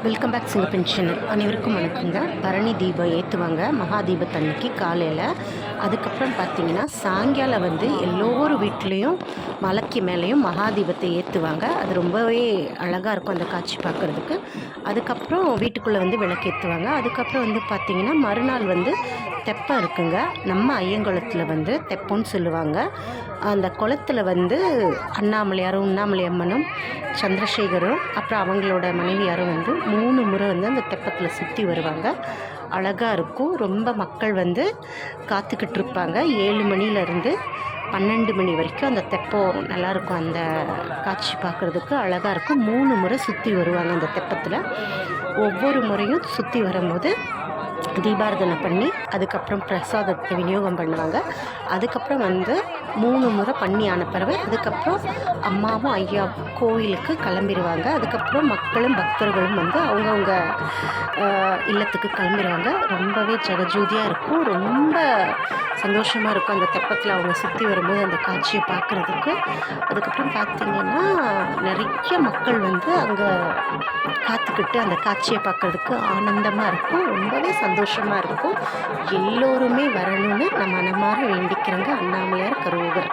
Welcome back சிங்கப்பெண் channel. அனைவருக்கும் வணக்கங்க. பரணி தீபம் ஏற்றுவாங்க மகாதீபத்தன்னைக்கு காலையில். அதுக்கப்புறம் பார்த்திங்கன்னா சாயங்காலம் எல்லோரும் வீட்லேயும் மலைக்கு மேலேயும் மகாதீபத்தை ஏற்றுவாங்க. அது ரொம்பவே அழகாக இருக்கும் அந்த காட்சி பார்க்குறதுக்கு. அதுக்கப்புறம் வீட்டுக்குள்ளே விளக்கேற்றுவாங்க. அதுக்கப்புறம் பார்த்திங்கன்னா மறுநாள் தெப்பம் இருக்குங்க. நம்ம ஐயங்குளத்தில் தெப்பம்னு சொல்லுவாங்க. அந்த குளத்தில் அண்ணாமலையாரும் உண்ணாமலை அம்மனும் சந்திரசேகரும் அப்புறம் அவங்களோட மனைவியாரும் 3 முறை அந்த தெப்பத்தில் சுற்றி வருவாங்க. அழகாக இருக்கும். ரொம்ப மக்கள் காத்துக்கிட்டு இருப்பாங்க. 7 மணிலேருந்து 12 மணி வரைக்கும் அந்த தெப்பம் நல்லாயிருக்கும். அந்த காட்சி பார்க்குறதுக்கு அழகாக இருக்கும். 3 முறை சுற்றி வருவாங்க அந்த தெப்பத்தில். ஒவ்வொரு முறையும் சுற்றி வரும்போது தீபாராதனை பண்ணி அதுக்கப்புறம் பிரசாதத்தை விநியோகம் பண்ணுவாங்க. அதுக்கப்புறம் 3 முறை பண்ணி ஆன பிறகு அதுக்கப்புறம் அம்மாவும் ஐயா கோயிலுக்கு கிளம்பிடுவாங்க. அதுக்கப்புறம் மக்களும் பக்தர்களும் அவங்கவுங்க இல்லத்துக்கு கிளம்பிடுவாங்க. ரொம்பவே ஜெகஜோதியாக இருக்கும். ரொம்ப சந்தோஷமாக இருக்கும் அந்த தெப்பத்தில் அவங்க சுற்றி வரும்போது அந்த காட்சியை பார்க்குறதுக்கு. அதுக்கப்புறம் பார்த்திங்கன்னா நிறைய மக்கள் அங்கே காத்துக்கிட்டு அந்த காட்சியை பார்க்குறதுக்கு ஆனந்தமாக இருக்கும். ரொம்பவே சந்தோஷமாக இருக்கும். எல்லோருமே வரணும்னு நம்ம மனமாற வேண்டிக்கிறோங்க. அண்ணாமலையார் கரோகர்.